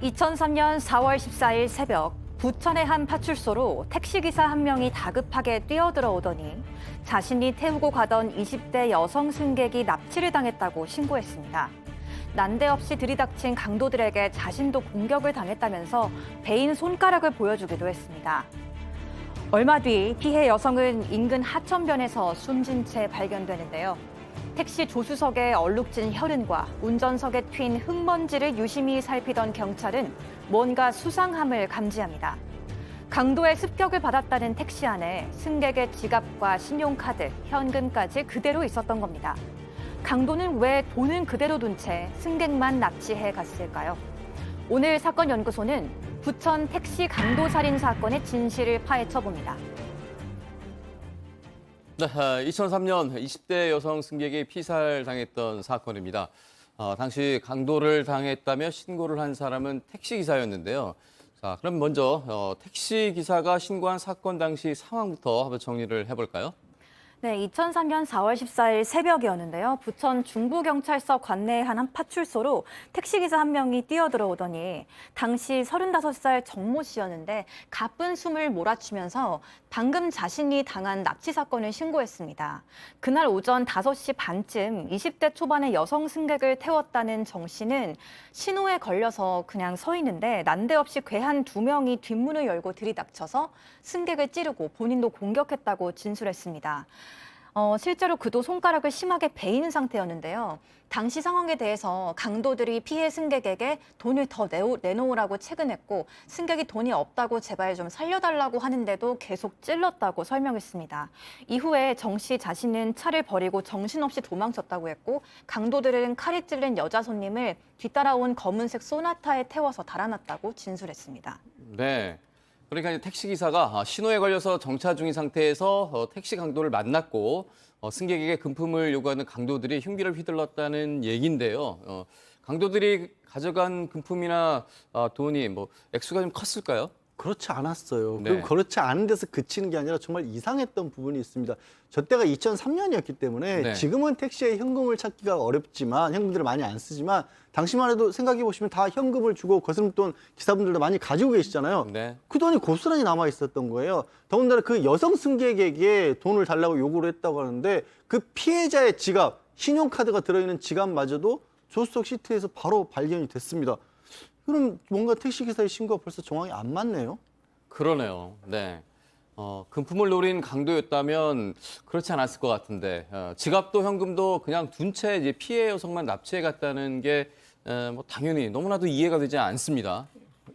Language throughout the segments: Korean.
2003년 4월 14일 새벽 부천의 한 파출소로 택시기사 한 명이 다급하게 뛰어들어 오더니 자신이 태우고 가던 20대 여성 승객이 납치를 당했다고 신고했습니다. 난데없이 들이닥친 강도들에게 자신도 공격을 당했다면서 베인 손가락을 보여주기도 했습니다. 얼마 뒤 피해 여성은 인근 하천변에서 숨진 채 발견되는데요. 택시 조수석에 얼룩진 혈흔과 운전석에 튄 흙먼지를 유심히 살피던 경찰은 뭔가 수상함을 감지합니다. 강도의 습격을 받았다는 택시 안에 승객의 지갑과 신용카드, 현금까지 그대로 있었던 겁니다. 강도는 왜 돈은 그대로 둔 채 승객만 납치해 갔을까요? 오늘 사건 연구소는 부천 택시 강도 살인 사건의 진실을 파헤쳐 봅니다. 네, 2003년 20대 여성 승객이 피살당했던 사건입니다. 당시 강도를 당했다며 신고를 한 사람은 택시기사였는데요. 자, 그럼 먼저 택시기사가 신고한 사건 당시 상황부터 한번 정리를 해볼까요? 네, 2003년 4월 14일 새벽이었는데요. 부천 중부경찰서 관내의 한 파출소로 택시기사 한 명이 뛰어들어오더니 당시 35살 정모 씨였는데 가쁜 숨을 몰아치면서 방금 자신이 당한 납치 사건을 신고했습니다. 그날 오전 5시 반쯤 20대 초반의 여성 승객을 태웠다는 정 씨는 신호에 걸려서 그냥 서 있는데 난데없이 괴한 2명이 뒷문을 열고 들이닥쳐서 승객을 찌르고 본인도 공격했다고 진술했습니다. 실제로 그도 손가락을 심하게 베이는 상태였는데요. 당시 상황에 대해서 강도들이 피해 승객에게 돈을 더 내놓으라고 채근했고 승객이 돈이 없다고 제발 좀 살려달라고 하는데도 계속 찔렀다고 설명했습니다. 이후에 정 씨 자신은 차를 버리고 정신없이 도망쳤다고 했고 강도들은 칼에 찔린 여자 손님을 뒤따라온 검은색 소나타에 태워서 달아났다고 진술했습니다. 네. 그러니까 이제 택시기사가 신호에 걸려서 정차 중인 상태에서 택시 강도를 만났고 승객에게 금품을 요구하는 강도들이 흉기를 휘둘렀다는 얘기인데요. 강도들이 가져간 금품이나 돈이 액수가 좀 컸을까요? 그렇지 않았어요. 네. 그리고 그렇지 않은 데서 그치는 게 아니라 정말 이상했던 부분이 있습니다. 저 때가 2003년이었기 때문에 네. 지금은 택시에 현금을 찾기가 어렵지만 현금들을 많이 안 쓰지만 당시만 해도 생각해 보시면 다 현금을 주고 거스름돈 기사분들도 많이 가지고 계시잖아요. 네. 그 돈이 고스란히 남아 있었던 거예요. 더군다나 그 여성 승객에게 돈을 달라고 요구를 했다고 하는데 그 피해자의 지갑, 신용카드가 들어있는 지갑마저도 조수석 시트에서 바로 발견이 됐습니다. 그럼 뭔가 택시기사의 신고가 벌써 정황이 안 맞네요. 그러네요. 네. 금품을 노린 강도였다면 그렇지 않았을 것 같은데 지갑도 현금도 그냥 둔 채 이제 피해 여성만 납치해 갔다는 게 당연히 너무나도 이해가 되지 않습니다.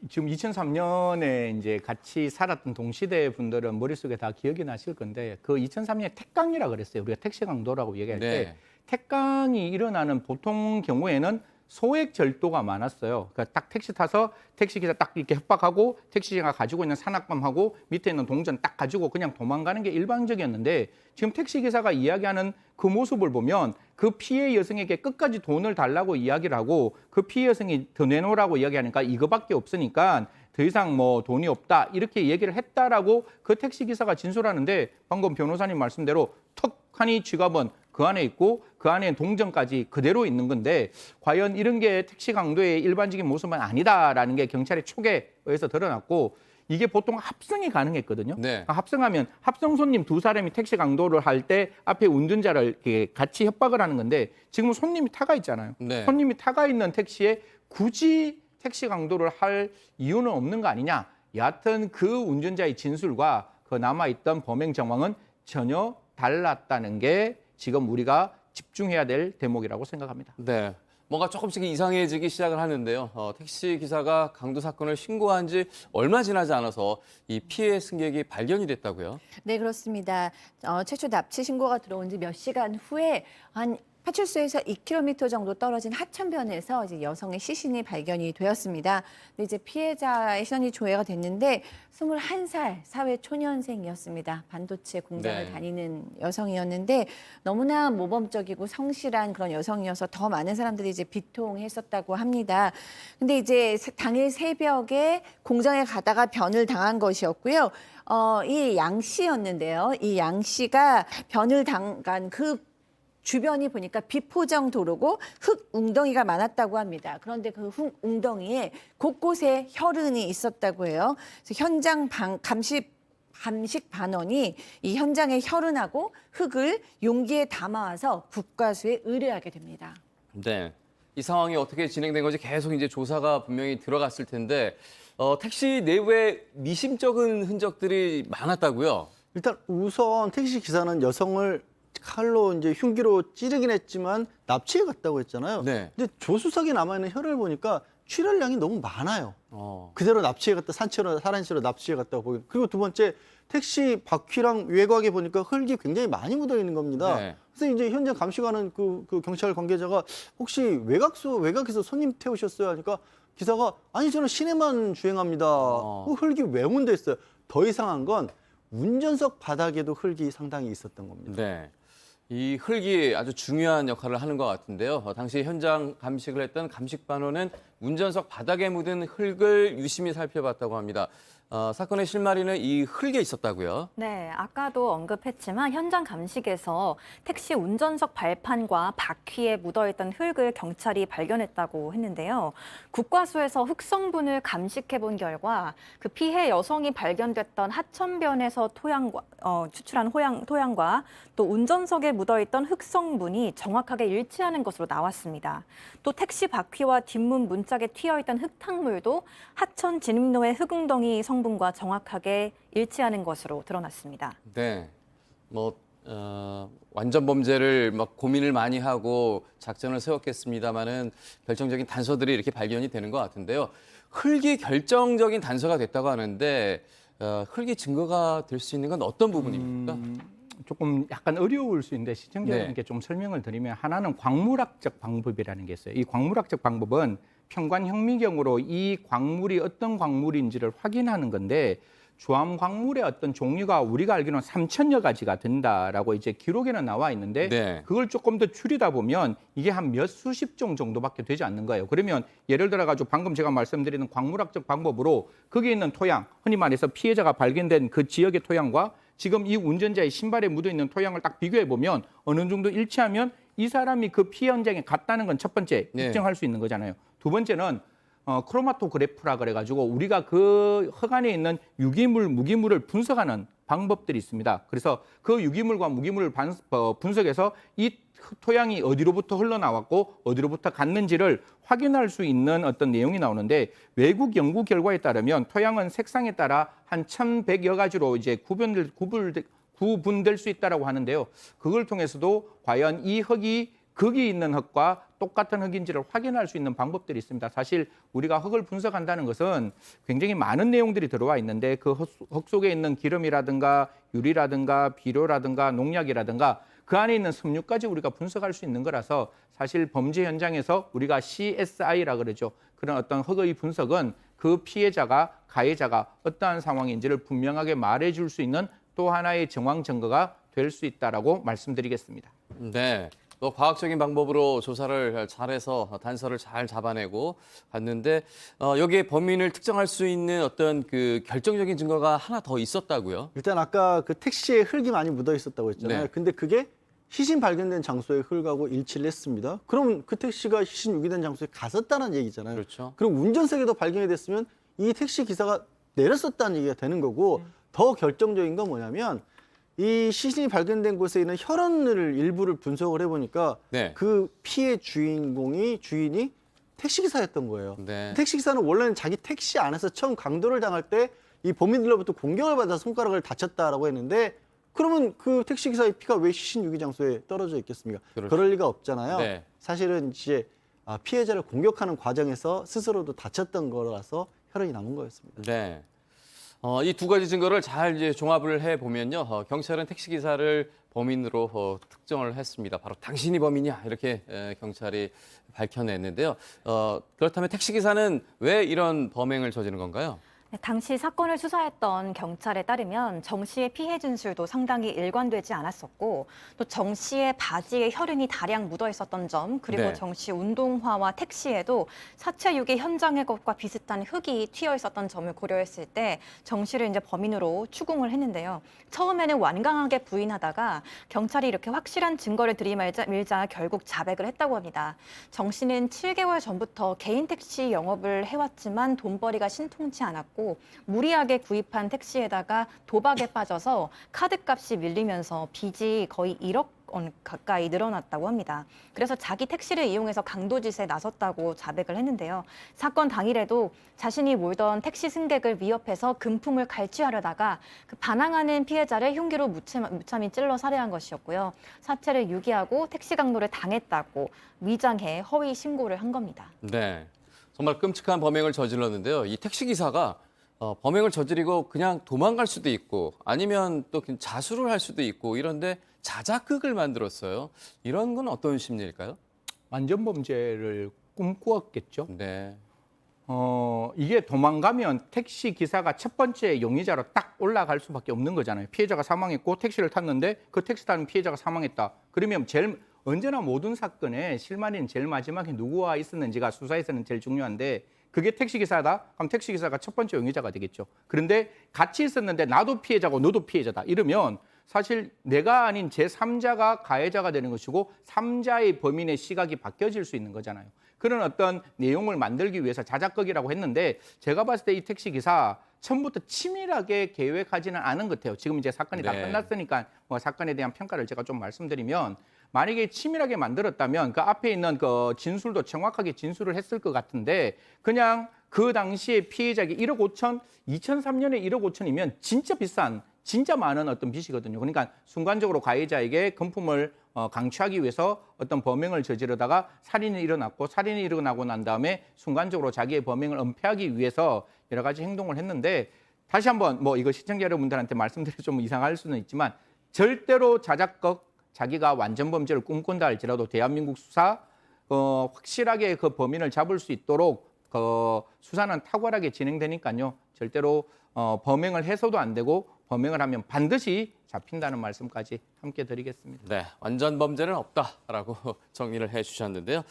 지금 2003년에 이제 같이 살았던 동시대 분들은 머릿속에 다 기억이 나실 건데 그 2003년에 택강이라 그랬어요. 우리가 택시 강도라고 얘기할 때 네. 택강이 일어나는 보통 경우에는 소액 절도가 많았어요. 그러니까 딱 택시 타서 택시기사 딱 이렇게 협박하고 택시기사가 가지고 있는 산악밤하고 밑에 있는 동전 딱 가지고 그냥 도망가는 게 일반적이었는데 지금 택시기사가 이야기하는 그 모습을 보면 그 피해 여성에게 끝까지 돈을 달라고 이야기를 하고 그 피해 여성이 더 내놓으라고 이야기하니까 이거밖에 없으니까 더 이상 돈이 없다 이렇게 얘기를 했다라고 그 택시기사가 진술하는데 방금 변호사님 말씀대로 턱 하니 지갑은 그 안에 있고 그 안에 동전까지 그대로 있는 건데 과연 이런 게 택시 강도의 일반적인 모습은 아니다라는 게 경찰의 촉에 의해서 드러났고 이게 보통 합성이 가능했거든요. 네. 그러니까 합성하면 합성 손님 2사람이 택시 강도를 할 때 앞에 운전자를 이렇게 같이 협박을 하는 건데 지금은 손님이 타가 있잖아요. 네. 손님이 타가 있는 택시에 굳이 택시 강도를 할 이유는 없는 거 아니냐. 여하튼 그 운전자의 진술과 그 남아있던 범행 정황은 전혀 달랐다는 게 지금 우리가 집중해야 될 대목이라고 생각합니다. 네. 뭔가 조금씩 이상해지기 시작을 하는데요. 택시 기사가 강도 사건을 신고한 지 얼마 지나지 않아서 이 피해 승객이 발견이 됐다고요? 네, 그렇습니다. 최초 납치 신고가 들어온 지 몇 시간 후에 한 파출소에서 2km 정도 떨어진 하천변에서 이제 여성의 시신이 발견이 되었습니다. 근데 이제 피해자의 신원이 조회가 됐는데 21살 사회 초년생이었습니다. 반도체 공장을 네. 다니는 여성이었는데 너무나 모범적이고 성실한 그런 여성이어서 더 많은 사람들이 이제 비통했었다고 합니다. 근데 이제 당일 새벽에 공장에 가다가 변을 당한 것이었고요. 이 양 씨였는데요. 이 양 씨가 변을 당한 그 주변이 보니까 비포장 도로고 흙 웅덩이가 많았다고 합니다. 그런데 그 흙 웅덩이에 곳곳에 혈흔이 있었다고 해요. 그래서 현장 감식 반원이 이 현장에 혈흔하고 흙을 용기에 담아와서 국과수에 의뢰하게 됩니다. 네. 이 상황이 어떻게 진행된 건지 계속 이제 조사가 분명히 들어갔을 텐데 택시 내부에 미심쩍은 흔적들이 많았다고요? 일단 우선 택시 기사는 여성을 칼로 이제 흉기로 찌르긴 했지만 납치해 갔다고 했잖아요. 네. 근데 조수석에 남아있는 혈을 보니까 출혈량이 너무 많아요. 어. 그대로 납치해 갔다 산채로 납치해 갔다고 보기. 그리고 두 번째 택시 바퀴랑 외곽에 보니까 흙이 굉장히 많이 묻어 있는 겁니다. 네. 그래서 이제 현장 감시관은 그 경찰 관계자가 혹시 외곽에서 손님 태우셨어요? 하니까 기사가 아니 저는 시내만 주행합니다. 그 흙이 왜 묻어 있어요? 더 이상한 건 운전석 바닥에도 흙이 상당히 있었던 겁니다. 네. 이 흙이 아주 중요한 역할을 하는 것 같은데요. 당시 현장 감식을 했던 감식반원은 운전석 바닥에 묻은 흙을 유심히 살펴봤다고 합니다. 사건의 실마리는 이 흙에 있었다고요? 네, 아까도 언급했지만 현장 감식에서 택시 운전석 발판과 바퀴에 묻어있던 흙을 경찰이 발견했다고 했는데요. 국과수에서 흙 성분을 감식해 본 결과 그 피해 여성이 발견됐던 하천변에서 추출한 토양과 또 운전석에 묻어있던 흙 성분이 정확하게 일치하는 것으로 나왔습니다. 또 택시 바퀴와 뒷문 문짝에 튀어있던 흙탕물도 하천 진입로의 흙웅덩이 성분과 정확하게 일치하는 것으로 드러났습니다. 네. 완전 범죄를 막 고민을 많이 하고 작전을 세웠겠습니다마는 결정적인 단서들이 이렇게 발견이 되는 것 같은데요. 흙이 결정적인 단서가 됐다고 하는데 흙이 증거가 될 수 있는 건 어떤 부분입니까? 조금 약간 어려울 수 있는데 시청자님께 네. 좀 설명을 드리면 하나는 광물학적 방법이라는 게 있어요. 이 광물학적 방법은 평관형미경으로 이 광물이 어떤 광물인지를 확인하는 건데 주암 광물의 어떤 종류가 우리가 알기로는 3,000여 가지가 된다라고 이제 기록에는 나와 있는데 네. 그걸 조금 더 줄이다 보면 이게 한 몇 수십 종 정도밖에 되지 않는 거예요. 그러면 예를 들어 가지고 방금 제가 말씀드리는 광물학적 방법으로 거기에 있는 토양, 흔히 말해서 피해자가 발견된 그 지역의 토양과 지금 이 운전자의 신발에 묻어 있는 토양을 딱 비교해 보면 어느 정도 일치하면 이 사람이 그 피해 현장에 갔다는 건 첫 번째 네. 입증할 수 있는 거잖아요. 두 번째는 크로마토그래프라 그래가지고 우리가 그 흙 안에 있는 유기물, 무기물을 분석하는 방법들이 있습니다. 그래서 그 유기물과 무기물을 분석해서 이 토양이 어디로부터 흘러나왔고 어디로부터 갔는지를 확인할 수 있는 어떤 내용이 나오는데 외국 연구 결과에 따르면 토양은 색상에 따라 한 1,100여 가지로 이제 구분될 수 있다라고 하는데요. 그걸 통해서도 과연 이 흙이 거기 있는 흙과 똑같은 흙인지를 확인할 수 있는 방법들이 있습니다. 사실 우리가 흙을 분석한다는 것은 굉장히 많은 내용들이 들어와 있는데 그 흙 속에 있는 기름이라든가 유리라든가 비료라든가 농약이라든가 그 안에 있는 섬유까지 우리가 분석할 수 있는 거라서 사실 범죄 현장에서 우리가 CSI라 그러죠. 그런 어떤 흙의 분석은 그 피해자가 가해자가 어떠한 상황인지를 분명하게 말해줄 수 있는 또 하나의 정황 증거가 될 수 있다라고 말씀드리겠습니다. 네. 또 과학적인 방법으로 조사를 잘해서 단서를 잘 잡아내고 갔는데 여기에 범인을 특정할 수 있는 어떤 그 결정적인 증거가 하나 더 있었다고요? 일단 아까 그 택시에 흙이 많이 묻어 있었다고 했잖아요. 네. 근데 그게 시신 발견된 장소의 흙하고 일치를 했습니다. 그럼 그 택시가 시신 유기된 장소에 갔었다는 얘기잖아요. 그렇죠. 그리고 운전석에도 발견이 됐으면 이 택시 기사가 내렸었다는 얘기가 되는 거고 더 결정적인 건 뭐냐면 이 시신이 발견된 곳에 있는 혈흔을 일부를 분석을 해보니까 네. 그 피해 주인이 택시기사였던 거예요. 네. 택시기사는 원래는 자기 택시 안에서 처음 강도를 당할 때 이 범인들로부터 공격을 받아서 손가락을 다쳤다라고 했는데 그러면 그 택시기사의 피가 왜 시신 유기 장소에 떨어져 있겠습니까? 그렇죠. 그럴 리가 없잖아요. 네. 사실은 이제 피해자를 공격하는 과정에서 스스로도 다쳤던 거라서 혈흔이 남은 거였습니다. 네. 이 두 가지 증거를 잘 이제 종합을 해 보면요, 경찰은 택시 기사를 범인으로 특정을 했습니다. 바로 당신이 범인이야 이렇게 경찰이 밝혀냈는데요. 그렇다면 택시 기사는 왜 이런 범행을 저지른 건가요? 네, 당시 사건을 수사했던 경찰에 따르면 정 씨의 피해 진술도 상당히 일관되지 않았었고 또 정 씨의 바지에 혈흔이 다량 묻어 있었던 점 그리고 네. 정 씨 운동화와 택시에도 사체 유기 현장의 것과 비슷한 흙이 튀어 있었던 점을 고려했을 때 정 씨를 이제 범인으로 추궁을 했는데요. 처음에는 완강하게 부인하다가 경찰이 이렇게 확실한 증거를 들이밀자 결국 자백을 했다고 합니다. 정 씨는 7개월 전부터 개인 택시 영업을 해왔지만 돈벌이가 신통치 않았고 무리하게 구입한 택시에다가 도박에 빠져서 카드값이 밀리면서 빚이 거의 1억 원 가까이 늘어났다고 합니다. 그래서 자기 택시를 이용해서 강도짓에 나섰다고 자백을 했는데요. 사건 당일에도 자신이 몰던 택시 승객을 위협해서 금품을 갈취하려다가 그 반항하는 피해자를 흉기로 무참히 찔러 살해한 것이었고요. 사체를 유기하고 택시 강도를 당했다고 위장해 허위 신고를 한 겁니다. 네, 정말 끔찍한 범행을 저질렀는데요. 이 택시 기사가 범행을 저지르고 그냥 도망갈 수도 있고 아니면 또 그냥 자수를 할 수도 있고 이런데 자작극을 만들었어요. 이런 건 어떤 심리일까요? 완전 범죄를 꿈꾸었겠죠. 네, 이게 도망가면 택시 기사가 첫 번째 용의자로 딱 올라갈 수밖에 없는 거잖아요. 피해자가 사망했고 택시를 탔는데 그 택시 타는 피해자가 사망했다. 그러면 언제나 모든 사건의 실마리는 제일 마지막에 누구와 있었는지가 수사에서는 제일 중요한데 그게 택시기사다? 그럼 택시기사가 첫 번째 용의자가 되겠죠. 그런데 같이 있었는데 나도 피해자고 너도 피해자다. 이러면 사실 내가 아닌 제3자가 가해자가 되는 것이고 3자의 범인의 시각이 바뀌어질 수 있는 거잖아요. 그런 어떤 내용을 만들기 위해서 자작극이라고 했는데 제가 봤을 때 이 택시기사 처음부터 치밀하게 계획하지는 않은 것 같아요. 지금 이제 사건이 다 네. 끝났으니까 뭐 사건에 대한 평가를 제가 좀 말씀드리면 만약에 치밀하게 만들었다면 그 앞에 있는 그 진술도 정확하게 진술을 했을 것 같은데 그냥 그 당시에 피해자에게 1억 5천, 2003년에 1억 5천이면 진짜 비싼, 진짜 많은 어떤 빚이거든요. 그러니까 순간적으로 가해자에게 금품을 강취하기 위해서 어떤 범행을 저지르다가 살인이 일어났고 살인이 일어나고 난 다음에 순간적으로 자기의 범행을 은폐하기 위해서 여러 가지 행동을 했는데 다시 한번 뭐 이거 시청자 여러분들한테 말씀드려 좀 이상할 수는 있지만 절대로 자작극 자기가 완전 범죄를 꿈꾼다 할지라도 대한민국 수사 확실하게 그 범인을 잡을 수 있도록 수사는 탁월하게 진행되니까요. 절대로 범행을 해서도 안 되고 범행을 하면 반드시 잡힌다는 말씀까지 함께 드리겠습니다. 네, 완전 범죄는 없다라고 정리를 해주셨는데요.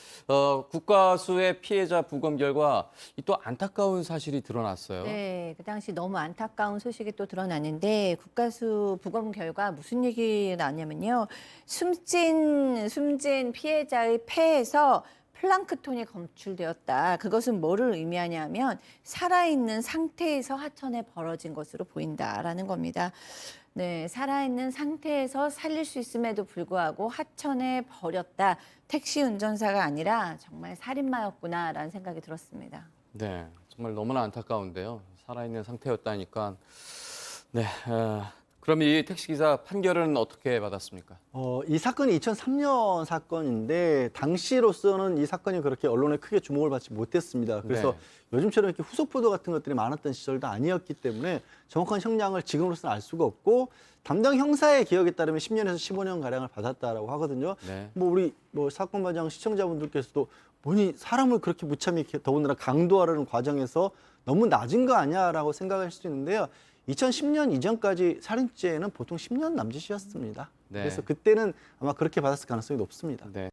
국가수의 피해자 부검 결과 또 안타까운 사실이 드러났어요. 네, 그 당시 너무 안타까운 소식이 또 드러났는데 국가수 부검 결과 무슨 얘기 나냐면요. 숨진 피해자의 폐에서 플랑크톤이 검출되었다. 그것은 뭐를 의미하냐면 살아있는 상태에서 하천에 벌어진 것으로 보인다라는 겁니다. 네, 살아있는 상태에서 살릴 수 있음에도 불구하고 하천에 버렸다. 택시 운전사가 아니라 정말 살인마였구나라는 생각이 들었습니다. 네, 정말 너무나 안타까운데요. 살아있는 상태였다니까. 네, 그럼 이 택시기사 판결은 어떻게 받았습니까? 이 사건이 2003년 사건인데 당시로서는 이 사건이 그렇게 언론에 크게 주목을 받지 못했습니다. 그래서 요즘처럼 이렇게 후속 보도 같은 것들이 많았던 시절도 아니었기 때문에 정확한 형량을 지금으로서는 알 수가 없고 담당 형사의 기억에 따르면 10년에서 15년 가량을 받았다라고 하거든요. 네. 우리 사건 과정 시청자분들께서도 뭐니 사람을 그렇게 무참히 더군다나 강도하려는 과정에서 너무 낮은 거 아니야라고 생각할 수도 있는데요. 2010년 이전까지 살인죄는 보통 10년 남짓이었습니다. 네. 그래서 그때는 아마 그렇게 받았을 가능성이 높습니다. 네.